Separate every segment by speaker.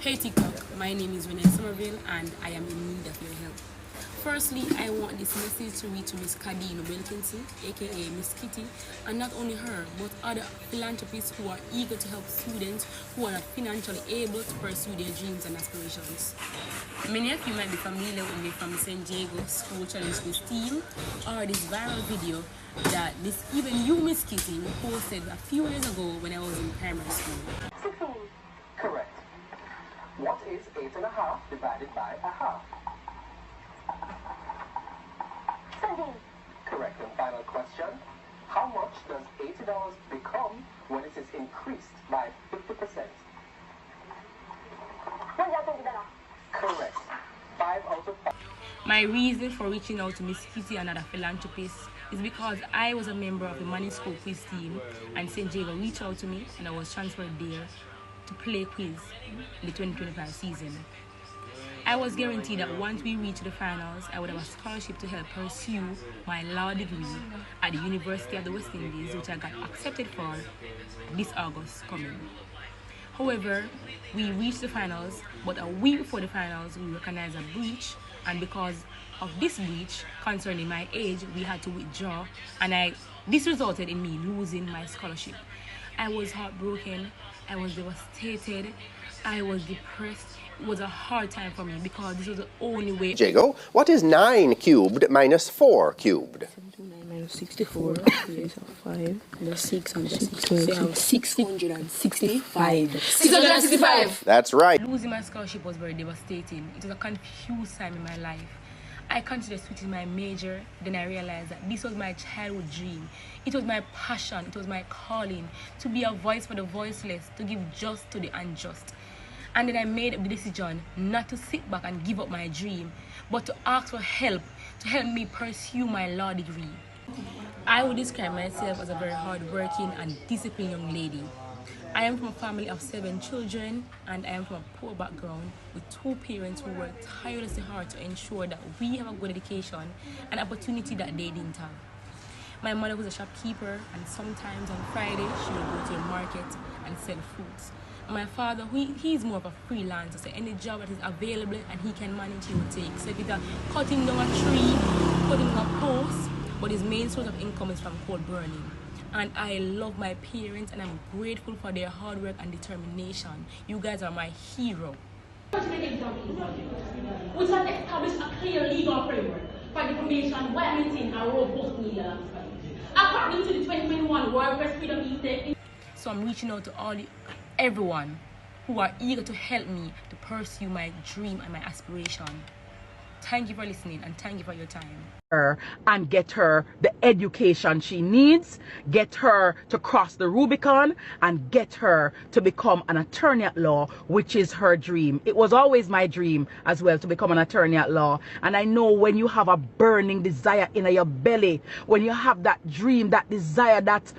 Speaker 1: Hey TikTok, my name is Renae Sommerville and I am in need of your help. Firstly, I want this message to reach Miss Cadine Wilkinson, aka Miss Kitty, and not only her, but other philanthropists who are eager to help students who are not financially able to pursue their dreams and aspirations. Many of you might be familiar with me from St. Diego School Challenge Quiz team, or this viral video that even you, Miss Kitty, posted a few years ago when I was in primary school.
Speaker 2: 16. Correct. What is 8.5 divided by a half?
Speaker 3: 17.
Speaker 2: Correct. And final question. How much does $80 become when it is increased by 50%?
Speaker 3: $120.
Speaker 2: Correct. 5 out of 5.
Speaker 1: My reason for reaching out to Miss Kitty and other philanthropists is because I was a member of the Money School quiz team and St. Diego reached out to me and I was transferred there to play quiz in the 2025 season. I was guaranteed that once we reached the finals, I would have a scholarship to help pursue my law degree at the University of the West Indies, which I got accepted for this August coming. However, we reached the finals, but a week before the finals, we recognized a breach, and because of this breach concerning my age, we had to withdraw, and this resulted in me losing my scholarship. I was heartbroken, I was devastated, I was depressed. It was a hard time for me because this was the only way.
Speaker 4: Jago, what is 9 cubed minus 4 cubed?
Speaker 5: 9 minus 64, yes, 5,
Speaker 1: There's 6 and
Speaker 5: 665.
Speaker 1: 665!
Speaker 4: That's right.
Speaker 1: Losing my scholarship was very devastating. It was a confused time in my life. I considered switching my major, then I realized that this was my childhood dream. It was my passion, it was my calling, to be a voice for the voiceless, to give justice to the unjust. And then I made the decision not to sit back and give up my dream, but to ask for help, to help me pursue my law degree. I would describe myself as a very hardworking and disciplined young lady. I am from a family of 7 children, and I am from a poor background with 2 parents who work tirelessly hard to ensure that we have a good education and opportunity that they didn't have. My mother was a shopkeeper, and sometimes on Friday she would go to the market and sell fruits. My father, he's more of a freelancer, so any job that is available and he can manage, he will take. So if it's cutting down a tree, putting a post, but his main source of income is from coal burning. And I love my parents and I'm grateful for their hard work and determination. You guys are my hero.
Speaker 6: We have established a clear legal framework for the information while maintaining a robust legal landscape. According to the 2021 World Press Freedom Index.
Speaker 1: So I'm reaching out to everyone who are eager to help me to pursue my dream and my aspiration. Thank you for listening and thank you for your time.
Speaker 7: And get her the education she needs, get her to cross the Rubicon, and get her to become an attorney at law, which is her dream. It was always my dream as well to become an attorney at law. And I know when you have a burning desire in your belly, when you have that dream, that desire, that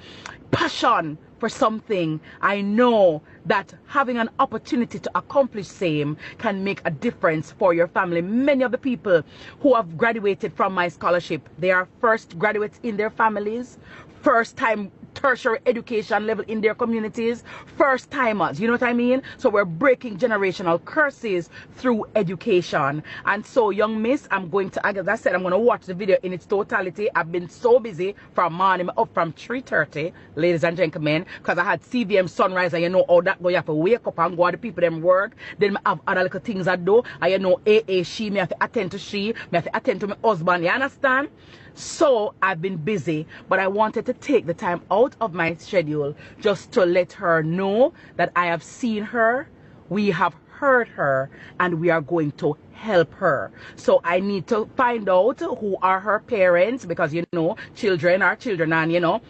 Speaker 7: passion for something, I know that having an opportunity to accomplish same can make a difference for your family. Many of the people who have graduated from my scholarship, they are first graduates in their families, first time tertiary education level in their communities, first timers, you know what I mean? So we're breaking generational curses through education. And so, young miss, I'm going to, as I said, I'm going to watch the video in its totality. I've been so busy from morning up from 3:30, ladies and gentlemen, because I had CVM sunrise, and you know all that go, you have to wake up and go to the people them work, then I have other little things I do, and you know AA she, me have to attend to she, me have to attend to my husband, you understand? So I've been busy, but I wanted to take the time out of my schedule just to let her know that I have seen her, we have heard her, and we are going to help her. So I need to find out who are her parents, because you know children are children, and you know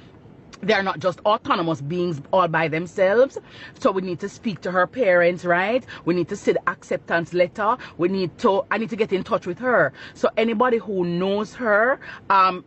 Speaker 7: they're not just autonomous beings all by themselves. So we need to speak to her parents, right? We need to see the acceptance letter. I need to get in touch with her. So anybody who knows her,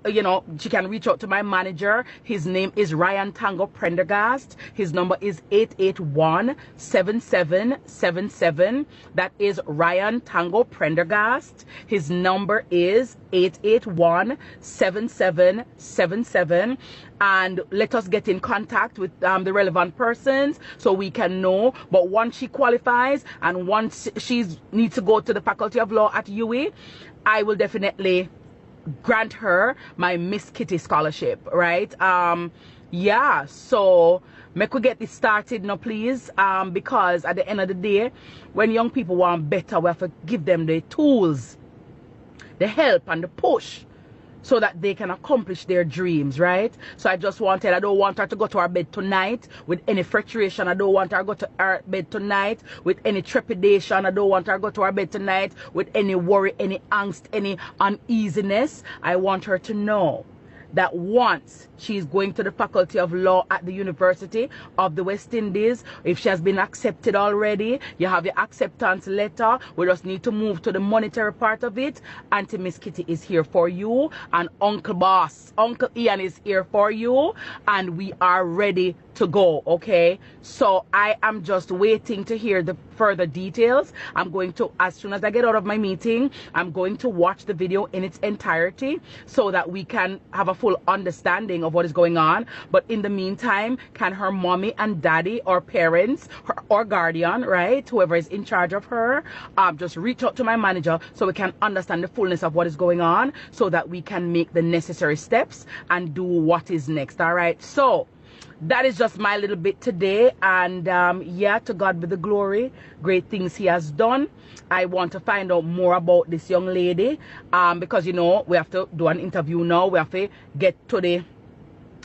Speaker 7: you know, she can reach out to my manager. His name is Ryan Tango Prendergast. His number is 881-7777. That is Ryan Tango Prendergast. His number is 881-7777, and let us get in contact with the relevant persons so we can know. But once she qualifies and once she needs to go to the Faculty of Law at UWI, I will definitely grant her my Miss Kitty scholarship, right? Yeah, so make we get this started now, please, because at the end of the day, when young people want better, we have to give them the tools, the help and the push, so that they can accomplish their dreams, right? So I don't want her to go to her bed tonight with any frustration. I don't want her to go to her bed tonight with any trepidation. I don't want her to go to her bed tonight with any worry, any angst, any uneasiness. I want her to know that once she's going to the Faculty of Law at the University of the West Indies, if she has been accepted already, you have your acceptance letter. We just need to move to the monetary part of it. Auntie Miss Kitty is here for you, and Uncle Boss, Uncle Ian is here for you, and we are ready to go, okay? So I am just waiting to hear the further details. I'm going to, as soon as I get out of my meeting, I'm going to watch the video in its entirety so that we can have a full understanding of what is going on. But in the meantime, can her mommy and daddy or parents or guardian, right, whoever is in charge of her, just reach out to my manager so we can understand the fullness of what is going on, so that we can make the necessary steps and do what is next. All right, so that is just my little bit today, and yeah, to God be the glory. Great things he has done. I want to find out more about this young lady, because you know we have to do an interview now. We have to get to the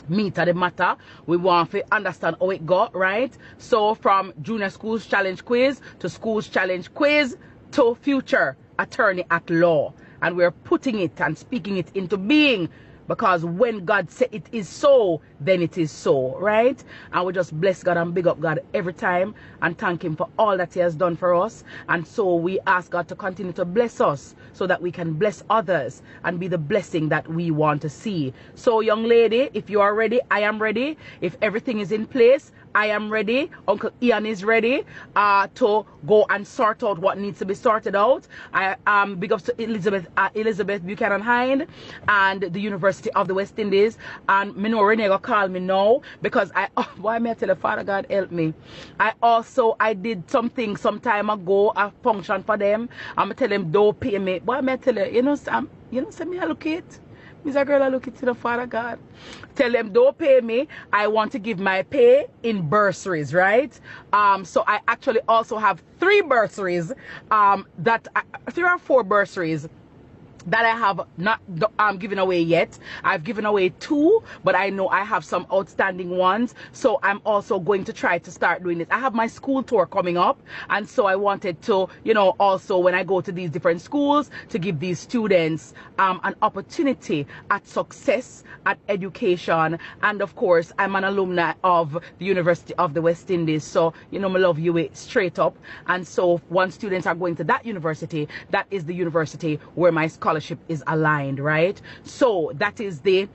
Speaker 7: meat of the matter. We want to understand how it got, right? So from junior schools challenge quiz to schools challenge quiz to future attorney at law, and we're putting it and speaking it into being. Because when God said it is so, then it is so, right? And we just bless God and big up God every time and thank him for all that he has done for us. And so we ask God to continue to bless us so that we can bless others and be the blessing that we want to see. So young lady, if you are ready, I am ready. If everything is in place, I am ready. Uncle Ian is ready to go and sort out what needs to be sorted out. I big up to Elizabeth Buchanan Hind and the University of the West Indies. And me know Renae go call me now because why may I tell you, Father God help me. I did something some time ago, a function for them. I'm tell them don't pay me. Why may I tell you, send me a look it. Mr. Girl, I look into the Father God. Tell them don't pay me. I want to give my pay in bursaries, right? So I actually also have 3 bursaries, 3 or 4 bursaries that I have not given away yet. I've given away 2, but I know I have some outstanding ones. So I'm also going to try to start doing this. I have my school tour coming up, and so I wanted to, also when I go to these different schools, to give these students an opportunity at success, at education, and of course I'm an alumni of the University of the West Indies. So I love you straight up. And so once students are going to that university, that is the university where my scholarship is aligned, right? So that is the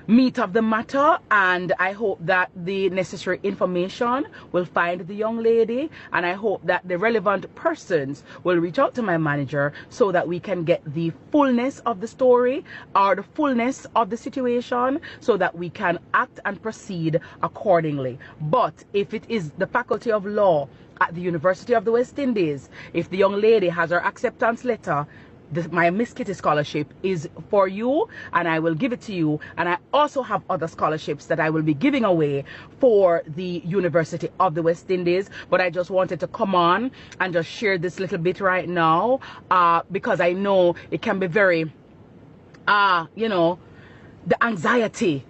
Speaker 7: meat of the matter, and I hope that the necessary information will find the young lady, and I hope that the relevant persons will reach out to my manager so that we can get the fullness of the story or the fullness of the situation so that we can act and proceed accordingly. But if it is the Faculty of Law at the University of the West Indies, if the young lady has her acceptance letter, my Miss Kitty scholarship is for you, and I will give it to you. And I also have other scholarships that I will be giving away for the University of the West Indies. But I just wanted to come on and just share this little bit right now, because I know it can be very, the anxiety.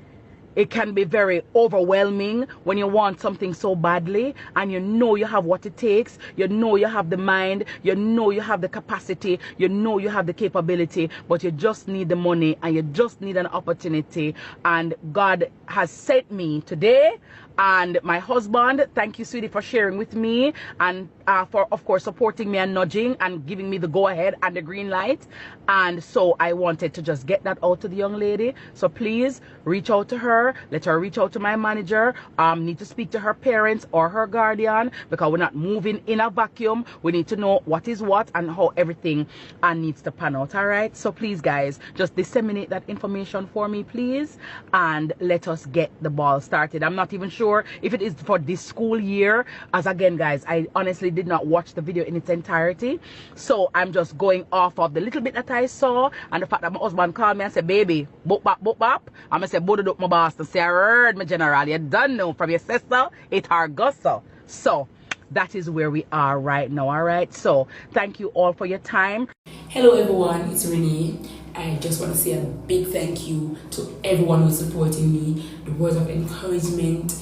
Speaker 7: It can be very overwhelming when you want something so badly and you have what it takes, you have the mind, you have the capacity, you have the capability, but you just need the money and you just need an opportunity. And God has sent me today And my husband, thank you, sweetie, for sharing with me and for, of course, supporting me and nudging and giving me the go-ahead and the green light. And so I wanted to just get that out to the young lady. So please reach out to her. Let her reach out to my manager. Need to speak to her parents or her guardian, because we're not moving in a vacuum. We need to know what is what and how everything needs to pan out. All right. So please, guys, just disseminate that information for me, please, and let us get the ball started. I'm not even sure if it is for this school year, as again, guys, I honestly did not watch the video in its entirety, so I'm just going off of the little bit that I saw and the fact that my husband called me and said, baby, boop bop. I'm gonna say, booded up my boss to say, I heard my general, you done know from your sister, it her gusso. So that is where we are right now. All right, so thank you all for your time.
Speaker 8: Hello everyone, it's Renae. I just want to say a big thank you to everyone who's supporting me, the words of encouragement,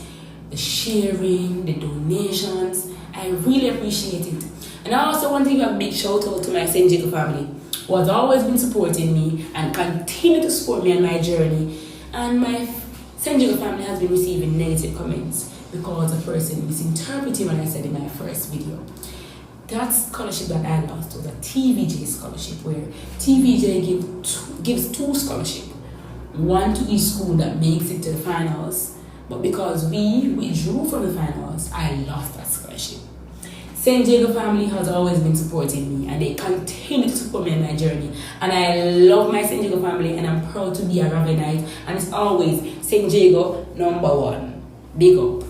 Speaker 8: the sharing, the donations. I really appreciate it. And I also want to give a big shout out to my St. Jacob family, who has always been supporting me and continue to support me on my journey. And my St. Jacob family has been receiving negative comments because a person misinterpreted what I said in my first video. That scholarship that I lost was a TVJ scholarship, where TVJ gives 2 scholarships, one to each school that makes it to the finals. But because we withdrew from the finals, I lost that scholarship. St. Jacob family has always been supporting me, and they continue to support me in my journey. And I love my St. Jacob family, and I'm proud to be a Ravenite. And it's always St. Jacob #1. Big up.